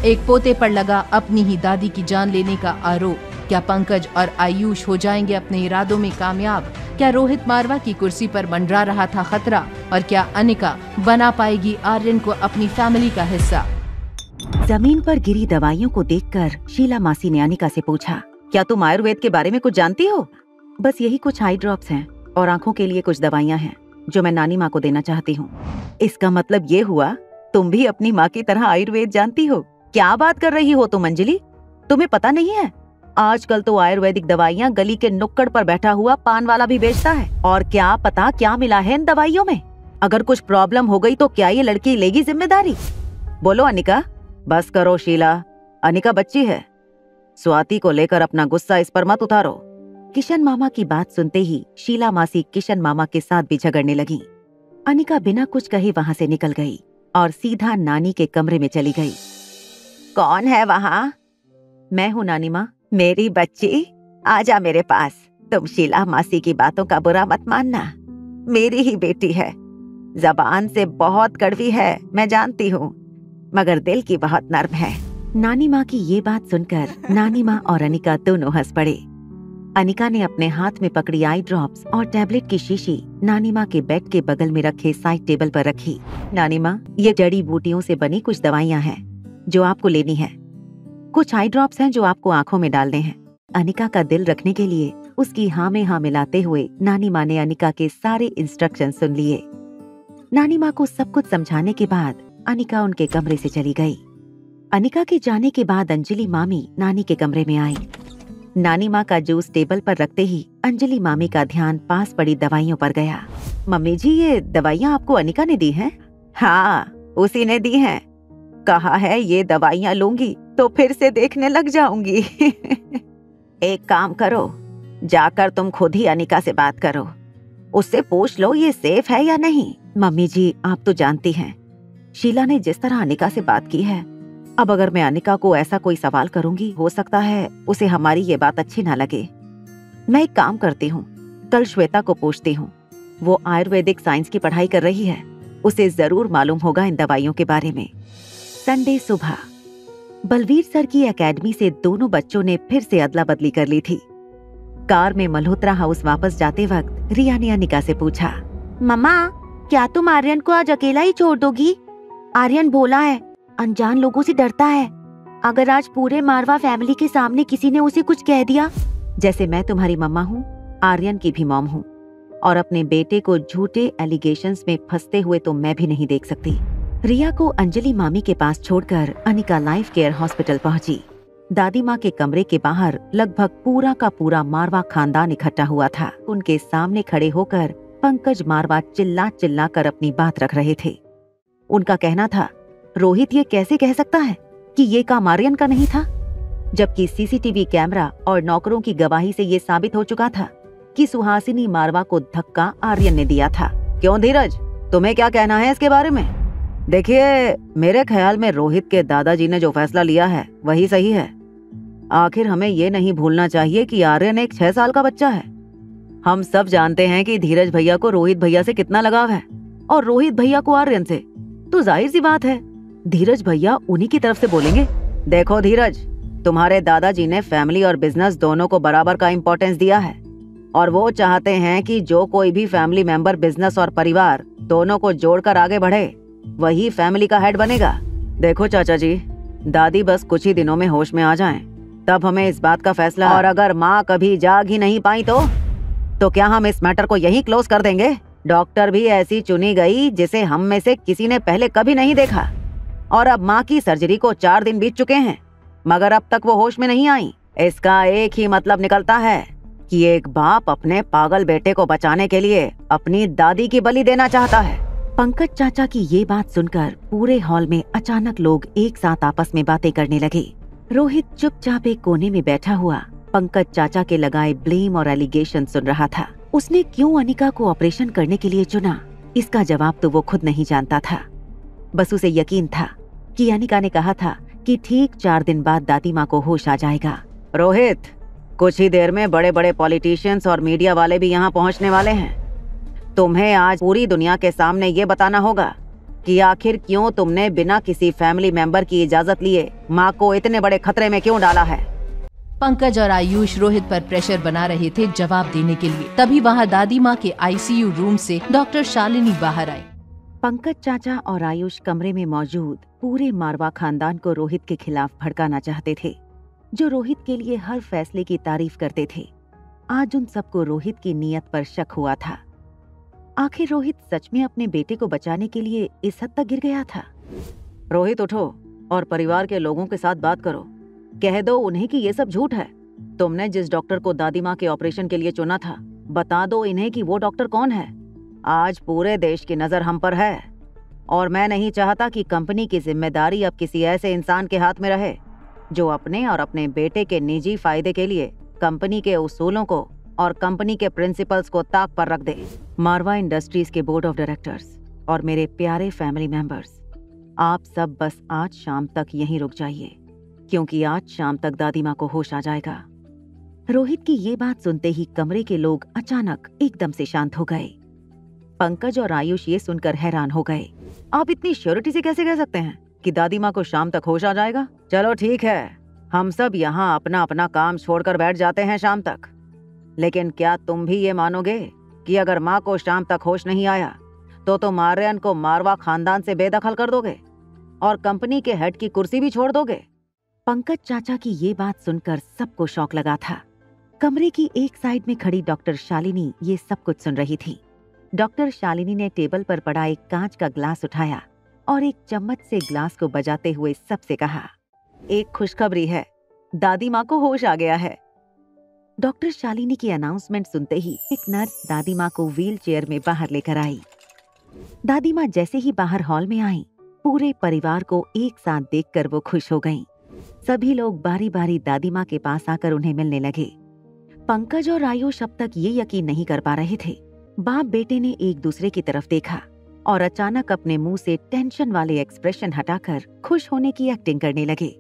एक पोते पर लगा अपनी ही दादी की जान लेने का आरोप। क्या पंकज और आयुष हो जाएंगे अपने इरादों में कामयाब? क्या रोहित मारवा की कुर्सी पर मंडरा रहा था खतरा? और क्या अनिका बना पाएगी आर्यन को अपनी फैमिली का हिस्सा? जमीन पर गिरी दवाइयों को देखकर शीला मासी ने अनिका से पूछा, क्या तुम आयुर्वेद के बारे में कुछ जानती हो? बस यही कुछ आई ड्रॉप्स हैं और आंखों के लिए कुछ दवाइयाँ हैं जो मैं नानी माँ को देना चाहती हूँ। इसका मतलब ये हुआ तुम भी अपनी माँ की तरह आयुर्वेद जानती हो? क्या बात कर रही हो तुम अंजलि? तुम्हें पता नहीं है, आजकल तो आयुर्वेदिक दवाइयाँ गली के नुक्कड़ पर बैठा हुआ पान वाला भी बेचता है। और क्या पता क्या मिला है इन दवाइयों में। अगर कुछ प्रॉब्लम हो गई तो क्या ये लड़की लेगी जिम्मेदारी? बोलो अनिका। बस करो शीला, अनिका बच्ची है। स्वाति को लेकर अपना गुस्सा इस पर मत उतारो। किशन मामा की बात सुनते ही शीला मासी किशन मामा के साथ भी झगड़ने लगी। अनिका बिना कुछ कहे वहाँ से निकल गई और सीधा नानी के कमरे में चली गई। कौन है वहाँ? मैं हूँ नानी माँ। मेरी बच्ची आजा मेरे पास। तुम शीला मासी की बातों का बुरा मत मानना, मेरी ही बेटी है। जबान से बहुत कड़वी है मैं जानती हूँ, मगर दिल की बहुत नर्म है। नानी माँ की ये बात सुनकर नानी माँ और अनिका दोनों हंस पड़े। अनिका ने अपने हाथ में पकड़ी आई ड्रॉप्स और टैबलेट की शीशी नानी माँ के बेड के बगल में रखे साइड टेबल पर रखी। नानी माँ, ये जड़ी बूटियों से बनी कुछ दवाइयाँ हैं जो आपको लेनी है। कुछ आई ड्रॉप्स हैं जो आपको आंखों में डालने हैं। अनिका का दिल रखने के लिए उसकी हाँ में हाँ मिलाते हुए नानी माँ ने अनिका के सारे इंस्ट्रक्शन सुन लिए। नानी माँ को सब कुछ समझाने के बाद अनिका उनके कमरे से चली गई। अनिका के जाने के बाद अंजलि मामी नानी के कमरे में आई। नानी माँ का जूस टेबल पर रखते ही अंजलि मामी का ध्यान पास पड़ी दवाइयों पर गया। मम्मी जी, ये दवाइयाँ आपको अनिका ने दी हैं? हाँ, उसी ने दी हैं। कहा है ये दवाइयाँ लूंगी तो फिर से देखने लग जाऊंगी। एक काम करो, जाकर तुम खुद ही अनिका से बात करो, उससे पूछ लो ये सेफ है या नहीं। मम्मी जी, आप तो जानती हैं शीला ने जिस तरह अनिका से बात की है, अब अगर मैं अनिका को ऐसा कोई सवाल करूंगी, हो सकता है उसे हमारी ये बात अच्छी ना लगे। मैं एक काम करती हूँ, कल श्वेता को पूछती हूँ, वो आयुर्वेदिक साइंस की पढ़ाई कर रही है, उसे जरूर मालूम होगा इन दवाइयों के बारे में। संडे सुबह बलवीर सर की एकेडमी से दोनों बच्चों ने फिर से अदला बदली कर ली थी। कार में मल्होत्रा हाउस वापस जाते वक्त रिया ने अनिका से पूछा, मम्मा, क्या तुम आर्यन को आज अकेला ही छोड़ दोगी? आर्यन भोला है, अनजान लोगों से डरता है। अगर आज पूरे मारवा फैमिली के सामने किसी ने उसे कुछ कह दिया। जैसे मैं तुम्हारी मम्मा हूँ, आर्यन की भी मॉम हूँ, और अपने बेटे को झूठे एलिगेशंस में फंसते हुए तो मैं भी नहीं देख सकती। रिया को अंजलि मामी के पास छोड़कर अनिका लाइफ केयर हॉस्पिटल पहुंची। दादी माँ के कमरे के बाहर लगभग पूरा का पूरा मारवा खानदान इकट्ठा हुआ था। उनके सामने खड़े होकर पंकज मारवा चिल्ला चिल्ला कर अपनी बात रख रहे थे। उनका कहना था, रोहित ये कैसे कह सकता है कि ये काम आर्यन का नहीं था, जबकि सीसीटीवी कैमरा और नौकरों की गवाही से ये साबित हो चुका था कि सुहासिनी मारवा को धक्का आर्यन ने दिया था। क्यों धीरज, तुम्हें क्या कहना है इसके बारे में? देखिए, मेरे ख्याल में रोहित के दादाजी ने जो फैसला लिया है वही सही है। आखिर हमें ये नहीं भूलना चाहिए कि आर्यन एक 6 साल का बच्चा है। हम सब जानते हैं कि धीरज भैया को रोहित भैया से कितना लगाव है और रोहित भैया को आर्यन से, तो जाहिर सी बात है धीरज भैया उन्हीं की तरफ से बोलेंगे। देखो धीरज, तुम्हारे दादाजी ने फैमिली और बिजनेस दोनों को बराबर का इम्पोर्टेंस दिया है और वो चाहते हैं कि जो कोई भी फैमिली मेंबर बिजनेस और परिवार दोनों को जोड़कर आगे बढ़े वही फैमिली का हेड बनेगा। देखो चाचा जी, दादी बस कुछ ही दिनों में होश में आ जाएं, तब हमें इस बात का फैसला, और अगर माँ कभी जाग ही नहीं पाई तो क्या हम इस मैटर को यहीं क्लोज कर देंगे? डॉक्टर भी ऐसी चुनी गई जिसे हम में से किसी ने पहले कभी नहीं देखा, और अब माँ की सर्जरी को 4 दिन बीत चुके हैं मगर अब तक वो होश में नहीं आई। इसका एक ही मतलब निकलता है कि एक बाप अपने पागल बेटे को बचाने के लिए अपनी दादी की बलि देना चाहता है। पंकज चाचा की ये बात सुनकर पूरे हॉल में अचानक लोग एक साथ आपस में बातें करने लगे। रोहित चुपचाप एक कोने में बैठा हुआ पंकज चाचा के लगाए ब्लेम और एलिगेशन सुन रहा था। उसने क्यों अनिका को ऑपरेशन करने के लिए चुना, इसका जवाब तो वो खुद नहीं जानता था। बस उसे यकीन था कि अनिका ने कहा था कि ठीक 4 दिन बाद दादी माँ को होश आ जाएगा। रोहित, कुछ ही देर में बड़े बड़े पॉलिटिशियंस और मीडिया वाले भी यहाँ पहुँचने वाले हैं। तुम्हें आज पूरी दुनिया के सामने ये बताना होगा कि आखिर क्यों तुमने बिना किसी फैमिली मेंबर की इजाजत लिए माँ को इतने बड़े खतरे में क्यों डाला है? पंकज और आयुष रोहित पर प्रेशर बना रहे थे जवाब देने के लिए। तभी वहाँ दादी माँ के आईसीयू रूम से डॉक्टर शालिनी बाहर आई। पंकज चाचा और आयुष कमरे में मौजूद पूरे मारवा खानदान को रोहित के खिलाफ भड़काना चाहते थे, जो रोहित के लिए हर फैसले की तारीफ करते थे। आज उन सबको रोहित की नीयत पर शक हुआ था। आखिर रोहित सच में अपने बेटे को बचाने के लिए इस हद तक गिर गया था? रोहित उठो और परिवार के लोगों के साथ बात करो। कह दो उन्हें कि ये सब झूठ है। तुमने जिस डॉक्टर को दादी माँ के ऑपरेशन के लिए चुना था, बता दो इन्हें कि वो डॉक्टर कौन है। आज पूरे देश की नजर हम पर है और मैं नहीं चाहता कि कंपनी की जिम्मेदारी अब किसी ऐसे इंसान के हाथ में रहे जो अपने और अपने बेटे के निजी फायदे के लिए कंपनी के उसूलों को और कंपनी के प्रिंसिपल्स को ताक पर रख दे। मारवा इंडस्ट्रीज के बोर्ड ऑफ डायरेक्टर्स और मेरे प्यारे फैमिली मेंबर्स, आप सब बस आज शाम तक यहीं रुक जाइए, क्योंकि आज शाम तक दादी माँ को होश आ जाएगा। रोहित की ये बात सुनते ही कमरे के लोग अचानक एकदम से शांत हो गए। पंकज और आयुष ये सुनकर हैरान हो गए। आप इतनी श्योरिटी से कैसे कह सकते हैं कि दादी माँ को शाम तक होश आ जाएगा? चलो ठीक है, हम सब यहाँ अपना अपना काम छोड़कर बैठ जाते हैं शाम तक, लेकिन क्या तुम भी ये मानोगे कि अगर माँ को शाम तक होश नहीं आया तो तुम आर्यन को मारवा खानदान से बेदखल कर दोगे और कंपनी के हेड की कुर्सी भी छोड़ दोगे? पंकज चाचा की ये बात सुनकर सबको शौक लगा था। कमरे की एक साइड में खड़ी डॉक्टर शालिनी ये सब कुछ सुन रही थी। डॉक्टर शालिनी ने टेबल पर पड़ा एक कांच का ग्लास उठाया और एक चम्मच से ग्लास को बजाते हुए सबसे कहा, एक खुशखबरी है, दादी माँ को होश आ गया है। डॉक्टर शालिनी की अनाउंसमेंट सुनते ही एक नर्स दादी माँ को व्हील चेयर में बाहर लेकर आई। दादी माँ जैसे ही बाहर हॉल में आई, पूरे परिवार को एक साथ देखकर वो खुश हो गईं। सभी लोग बारी बारी दादी माँ के पास आकर उन्हें मिलने लगे। पंकज और आयुष अब तक ये यकीन नहीं कर पा रहे थे। बाप बेटे ने एक दूसरे की तरफ देखा और अचानक अपने मुंह से टेंशन वाले एक्सप्रेशन हटाकर खुश होने की एक्टिंग करने लगे।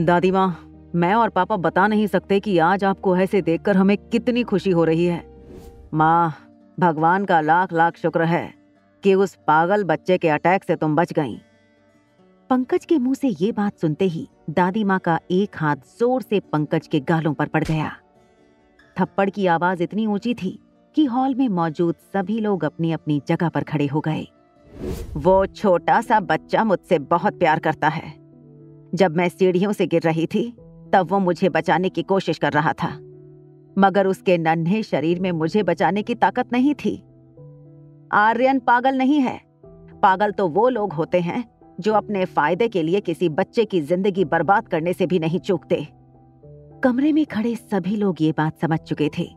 दादी माँ, मैं और पापा बता नहीं सकते कि आज आपको ऐसे देखकर हमें कितनी खुशी हो रही है। माँ, भगवान का लाख लाख शुक्र है कि उस पागल बच्चे के अटैक से तुम बच गईं। पंकज के मुंह से ये बात सुनते ही दादी माँ का एक हाथ जोर से पंकज के गालों पर पड़ गया। थप्पड़ की आवाज इतनी ऊंची थी कि हॉल में मौजूद सभी लोग अपनी अपनी जगह पर खड़े हो गए। वो छोटा सा बच्चा मुझसे बहुत प्यार करता है। जब मैं सीढ़ियों से गिर रही थी तब वो मुझे बचाने की कोशिश कर रहा था, मगर उसके नन्हे शरीर में मुझे बचाने की ताकत नहीं थी। आर्यन पागल नहीं है। पागल तो वो लोग होते हैं जो अपने फायदे के लिए किसी बच्चे की जिंदगी बर्बाद करने से भी नहीं चूकते। कमरे में खड़े सभी लोग ये बात समझ चुके थे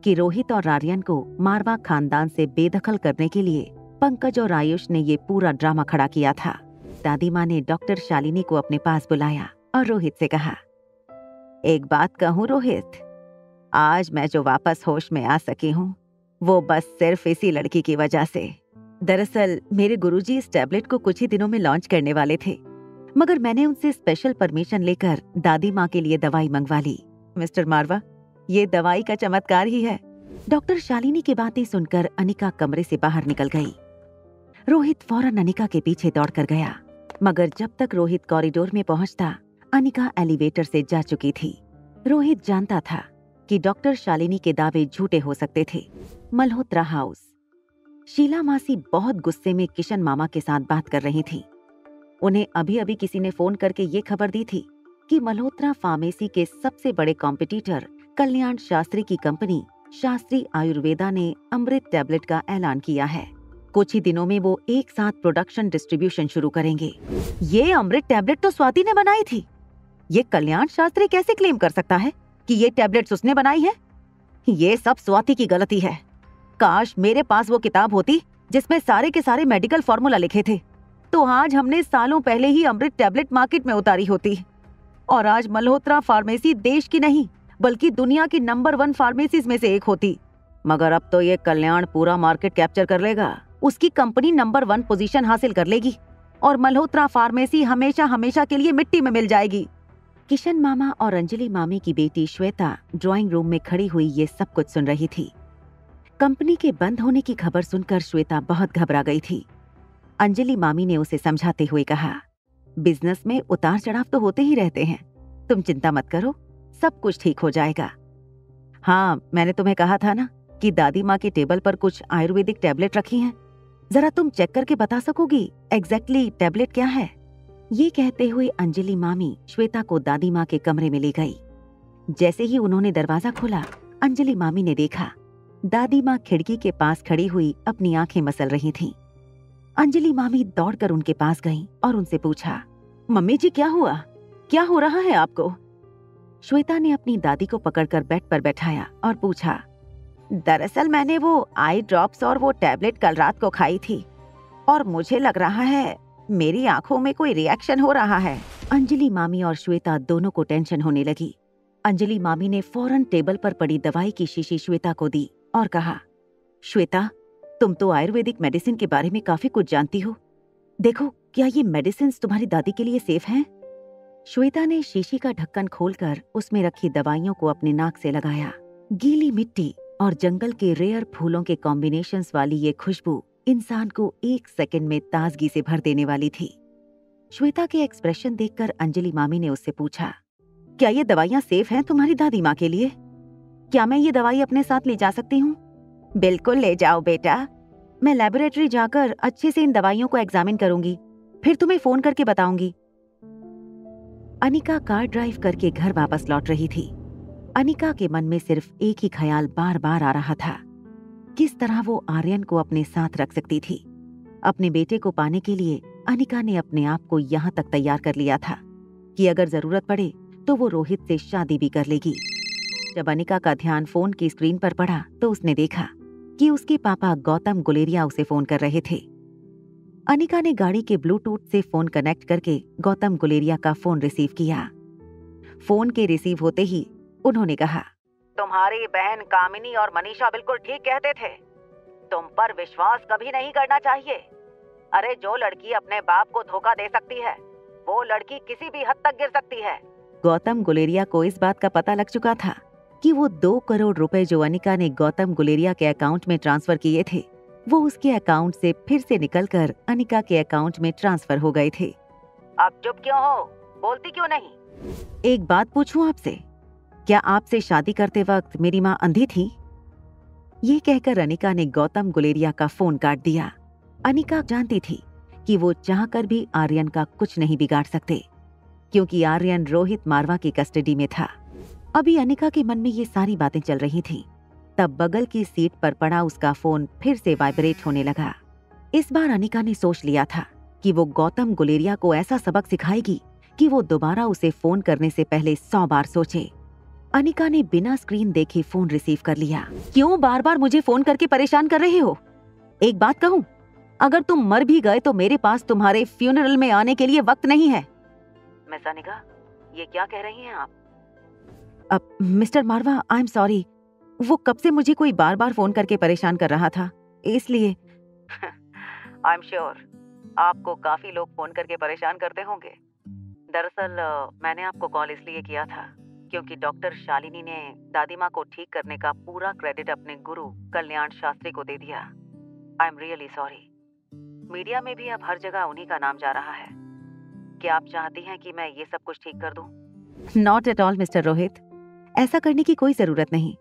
कि रोहित और आर्यन को मारवा खानदान से बेदखल करने के लिए पंकज और आयुष ने ये पूरा ड्रामा खड़ा किया था। दादी माँ ने डॉक्टर शालिनी को अपने पास बुलाया और रोहित से कहा, एक बात कहूँ रोहित, आज मैं जो वापस होश में आ सकी हूँ वो बस सिर्फ इसी लड़की की वजह से। दरअसल मेरे गुरुजी इस टैबलेट को कुछ ही दिनों में लॉन्च करने वाले थे, मगर मैंने उनसे स्पेशल परमिशन लेकर दादी माँ के लिए दवाई मंगवा ली। मिस्टर मारवा, ये दवाई का चमत्कार ही है। डॉक्टर शालिनी की बातें सुनकर अनिका कमरे से बाहर निकल गई। रोहित फौरन अनिका के पीछे दौड़कर गया, मगर जब तक रोहित कॉरिडोर में पहुंचता, अनिका एलिवेटर से जा चुकी थी। रोहित जानता था कि डॉक्टर शालिनी के दावे झूठे हो सकते थे। मल्होत्रा हाउस। शीला मासी बहुत गुस्से में किशन मामा के साथ बात कर रही थी। उन्हें अभी अभी किसी ने फोन करके ये खबर दी थी कि मल्होत्रा फार्मेसी के सबसे बड़े कॉम्पिटिटर कल्याण शास्त्री की कंपनी शास्त्री आयुर्वेदा ने अमृत टैबलेट का ऐलान किया है। कुछ ही दिनों में वो एक साथ प्रोडक्शन डिस्ट्रीब्यूशन शुरू करेंगे। ये अमृत टैबलेट तो स्वाति ने बनाई थी। ये कल्याण शास्त्री कैसे क्लेम कर सकता है कि ये टैबलेट्स उसने बनाई है? ये सब स्वाति की गलती है। काश मेरे पास वो किताब होती जिसमें सारे के सारे मेडिकल फॉर्मूला लिखे थे, तो आज हमने सालों पहले ही अमृत टैबलेट मार्केट में उतारी होती और आज मल्होत्रा फार्मेसी देश की नहीं बल्कि दुनिया की नंबर 1 फार्मेसीज में से एक होती। मगर अब तो ये कल्याण पूरा मार्केट कैप्चर कर लेगा। उसकी कंपनी नंबर 1 पोजीशन हासिल कर लेगी और मल्होत्रा फार्मेसी हमेशा हमेशा के लिए मिट्टी में मिल जाएगी। किशन मामा और अंजलि मामी की बेटी श्वेता ड्राइंग रूम में खड़ी हुई ये सब कुछ सुन रही थी। कंपनी के बंद होने की खबर सुनकर श्वेता बहुत घबरा गई थी। अंजलि मामी ने उसे समझाते हुए कहा, बिजनेस में उतार चढ़ाव तो होते ही रहते हैं, तुम चिंता मत करो, सब कुछ ठीक हो जाएगा। हाँ, मैंने तुम्हें कहा था ना कि दादी माँ के टेबल पर कुछ आयुर्वेदिक टैबलेट रखी हैं। जरा तुम चेक करके बता सकोगी एग्जैक्टली टैबलेट क्या है? ये कहते हुए अंजलि मामी श्वेता को दादी माँ के कमरे में ले गई। जैसे ही उन्होंने दरवाजा खोला, अंजलि मामी ने देखा दादी माँ खिड़की के पास खड़ी हुई अपनी आंखें मसल रही थीं। अंजलि मामी दौड़कर उनके पास गईं और उनसे पूछा, मम्मी जी क्या हुआ? क्या हो रहा है आपको? श्वेता ने अपनी दादी को पकड़कर बेड पर बैठाया और पूछा, दरअसल मैंने वो आई ड्रॉप्स और वो टैबलेट कल रात को खाई थी और मुझे लग रहा है मेरी आंखों में कोई रिएक्शन हो रहा है। अंजलि मामी और श्वेता दोनों को टेंशन होने लगी। अंजलि मामी ने फौरन टेबल पर पड़ी दवाई की शीशी श्वेता को दी और कहा, श्वेता, तुम तो आयुर्वेदिक मेडिसिन के बारे में काफी कुछ जानती हो। देखो, क्या ये मेडिसिन तुम्हारी दादी के लिए सेफ हैं? श्वेता ने शीशी का ढक्कन खोलकर उसमें रखी दवाइयों को अपने नाक से लगाया। गीली मिट्टी और जंगल के रेयर फूलों के कॉम्बिनेशंस वाली ये खुशबू इंसान को 1 सेकंड में ताजगी से भर देने वाली थी। श्वेता के एक्सप्रेशन देखकर अंजलि मामी ने उससे पूछा, क्या ये दवाइयाँ सेफ हैं तुम्हारी दादी माँ के लिए? क्या मैं ये दवाई अपने साथ ले जा सकती हूँ? बिल्कुल ले जाओ बेटा, मैं लेबोरेटरी जाकर अच्छे से इन दवाइयों को एग्जामिन करूंगी, फिर तुम्हें फोन करके बताऊंगी। अनिका कार ड्राइव करके घर वापस लौट रही थी। अनिका के मन में सिर्फ एक ही ख्याल बार बार आ रहा था, किस तरह वो आर्यन को अपने साथ रख सकती थी। अपने बेटे को पाने के लिए अनिका ने अपने आप को यहाँ तक तैयार कर लिया था कि अगर जरूरत पड़े तो वो रोहित से शादी भी कर लेगी। जब अनिका का ध्यान फोन की स्क्रीन पर पड़ा तो उसने देखा कि उसके पापा गौतम गुलेरिया उसे फोन कर रहे थे। अनिका ने गाड़ी के ब्लूटूथ से फोन कनेक्ट करके गौतम गुलेरिया का फोन रिसीव किया। फोन के रिसीव होते ही उन्होंने कहा, तुम्हारी बहन कामिनी और मनीषा बिल्कुल ठीक कहते थे, तुम पर विश्वास कभी नहीं करना चाहिए। अरे जो लड़की अपने बाप को धोखा दे सकती है, वो लड़की किसी भी हद तक गिर सकती है। गौतम गुलेरिया को इस बात का पता लग चुका था कि वो 2 करोड़ रुपए जो अनिका ने गौतम गुलेरिया के अकाउंट में ट्रांसफर किए थे, वो उसके अकाउंट से फिर से निकलकर अनिका के अकाउंट में ट्रांसफर हो गए थे। अब चुप क्यों हो? बोलती क्यों नहीं? एक बात पूछूं आपसे, क्या आपसे शादी करते वक्त मेरी माँ अंधी थी? ये कहकर अनिका ने गौतम गुलेरिया का फोन काट दिया। अनिका जानती थी कि वो चाहकर भी आर्यन का कुछ नहीं बिगाड़ सकते, क्योंकि आर्यन रोहित मारवा की कस्टडी में था। अभी अनिका के मन में ये सारी बातें चल रही थीं। तब बगल की सीट पर पड़ा उसका फोन फिर से वाइब्रेट होने लगा। इस बार अनिका ने सोच लिया था कि वो गौतम गुलेरिया को ऐसा सबक सिखाएगी कि वो दोबारा उसे फोन करने से पहले 100 बार सोचे। अनिका ने बिना स्क्रीन देखे फोन रिसीव कर लिया। क्यों बार बार मुझे फोन करके परेशान कर रहे हो? एक बात कहूं, अगर तुम मर भी गए तो मेरे पास तुम्हारे फ्यूनरल में आने के लिए वक्त नहीं है। मिस अनिका, ये क्या कह रही हैं आप? अब mister Marwa, I am sorry, वो कब से मुझे कोई बार बार फोन करके परेशान कर रहा था, इसलिए। आई एम श्योर आपको काफी लोग फोन करके परेशान करते होंगे। दरअसल मैंने आपको कॉल इसलिए किया था क्योंकि डॉक्टर शालिनी ने दादी माँ को ठीक करने का पूरा क्रेडिट अपने गुरु कल्याण शास्त्री को दे दिया। I am really sorry. Media में भी अब हर जगह उन्हीं का नाम जा रहा है। क्या आप चाहती हैं कि मैं ये सब कुछ ठीक कर दूं? Not at all mister Rohit, ऐसा करने की कोई जरूरत नहीं।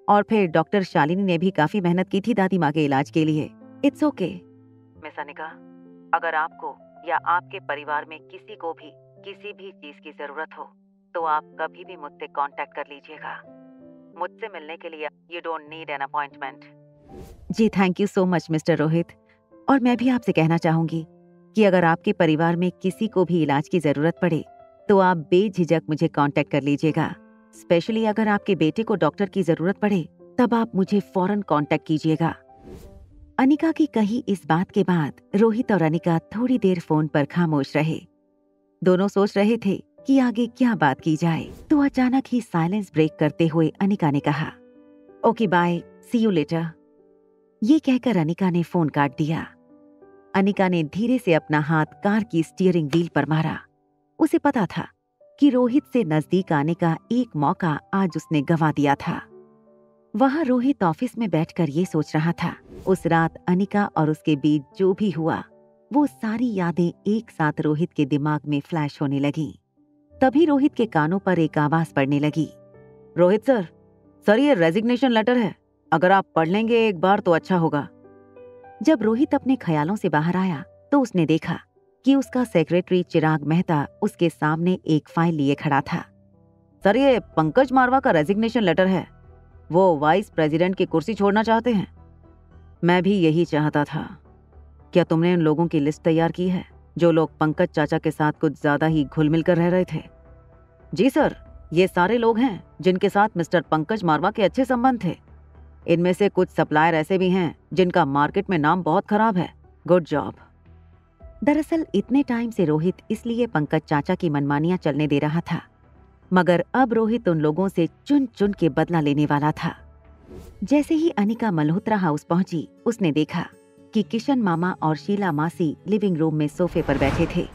और फिर डॉक्टर शालिनी ने भी काफी मेहनत की थी दादी माँ के इलाज के लिए। It's okay. मिस अनिका, अगर आपको या आपके परिवार में किसी को भी किसी भी चीज की जरूरत हो तो आप कभी भी मुझसे कांटेक्ट कर लीजिएगा। मुझसे मिलने के लिए you don't need an appointment. जी thank you so much mister Rohit. और मैं भी आपसे कहना चाहूंगी कि अगर आपके परिवार में किसी को भी इलाज की जरूरत पड़े तो आप बेझिझक मुझे कांटेक्ट कर लीजिएगा। स्पेशली अगर आपके बेटे को डॉक्टर की जरूरत पड़े तब आप मुझे फौरन कांटेक्ट कीजिएगा। अनिका की कही इस बात के बाद रोहित और अनिका थोड़ी देर फोन पर खामोश रहे। दोनों सोच रहे थे कि आगे क्या बात की जाए, तो अचानक ही साइलेंस ब्रेक करते हुए अनिका ने कहा, okay bye, see you later. ये कहकर अनिका ने फोन काट दिया। अनिका ने धीरे से अपना हाथ कार की स्टीयरिंग व्हील पर मारा। उसे पता था कि रोहित से नजदीक आने का एक मौका आज उसने गंवा दिया था। वहां रोहित ऑफिस में बैठकर ये सोच रहा था, उस रात अनिका और उसके बीच जो भी हुआ वो सारी यादें एक साथ रोहित के दिमाग में फ्लैश होने लगी। तभी रोहित के कानों पर एक आवाज पड़ने लगी। रोहित सर ये रेजिग्नेशन लेटर है, अगर आप पढ़ लेंगे एक बार तो अच्छा होगा। जब रोहित अपने ख्यालों से बाहर आया तो उसने देखा कि उसका सेक्रेटरी चिराग मेहता उसके सामने एक फाइल लिए खड़ा था। सर ये पंकज मारवा का रेजिग्नेशन लेटर है, वो वाइस प्रेसिडेंट की कुर्सी छोड़ना चाहते हैं। मैं भी यही चाहता था। क्या तुमने उन लोगों की लिस्ट तैयार की है जो लोग पंकज चाचा के साथ कुछ ज्यादा ही घुल मिल कर रह रहे थे? जी सर, ये सारे लोग हैं जिनके साथ मिस्टर पंकज मारवा के अच्छे संबंध थे। इनमें से कुछ सप्लायर ऐसे भी हैं जिनका मार्केट में नाम बहुत खराब है। Good job. दरअसल इतने टाइम से रोहित इसलिए पंकज चाचा की मनमानियां चलने दे रहा था, मगर अब रोहित उन लोगों से चुन चुन के बदला लेने वाला था। जैसे ही अनिका मल्होत्रा हाउस पहुंची, उसने देखा कि किशन मामा और शीला मासी लिविंग रूम में सोफे पर बैठे थे।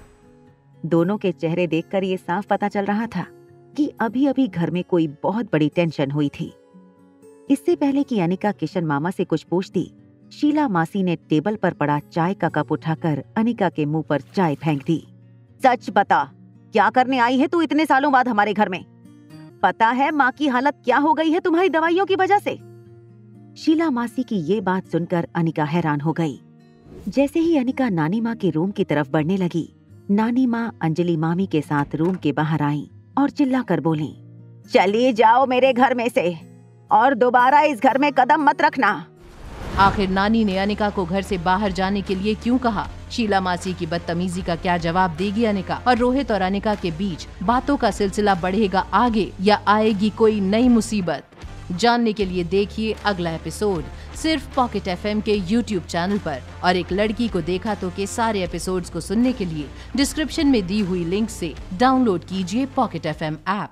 दोनों के चेहरे देखकर ये साफ पता चल रहा था कि अभी अभी घर में कोई बहुत बड़ी टेंशन हुई थी। इससे पहले कि अनिका किशन मामा से कुछ पूछती, शीला मासी ने टेबल पर पड़ा चाय का कप उठाकर अनिका के मुंह पर चाय फेंक दी। सच बता, क्या करने आई है तू इतने सालों बाद हमारे घर में? पता है माँ की हालत क्या हो गई है तुम्हारी दवाइयों की वजह से? शीला मासी की ये बात सुनकर अनिका हैरान हो गई। जैसे ही अनिका नानी माँ के रूम की तरफ बढ़ने लगी, नानी माँ अंजलि मामी के साथ रूम के बाहर आईं और चिल्लाकर बोली, चलिए जाओ मेरे घर में से और दोबारा इस घर में कदम मत रखना। आखिर नानी ने अनिका को घर से बाहर जाने के लिए क्यों कहा? शीला मासी की बदतमीजी का क्या जवाब देगी अनिका? और रोहित और अनिका के बीच बातों का सिलसिला बढ़ेगा आगे या आएगी कोई नई मुसीबत? जानने के लिए देखिए अगला एपिसोड सिर्फ पॉकेट एफएम के YouTube चैनल पर। और एक लड़की को देखा तो के सारे एपिसोड्स को सुनने के लिए डिस्क्रिप्शन में दी हुई लिंक से डाउनलोड कीजिए पॉकेट एफएम ऐप।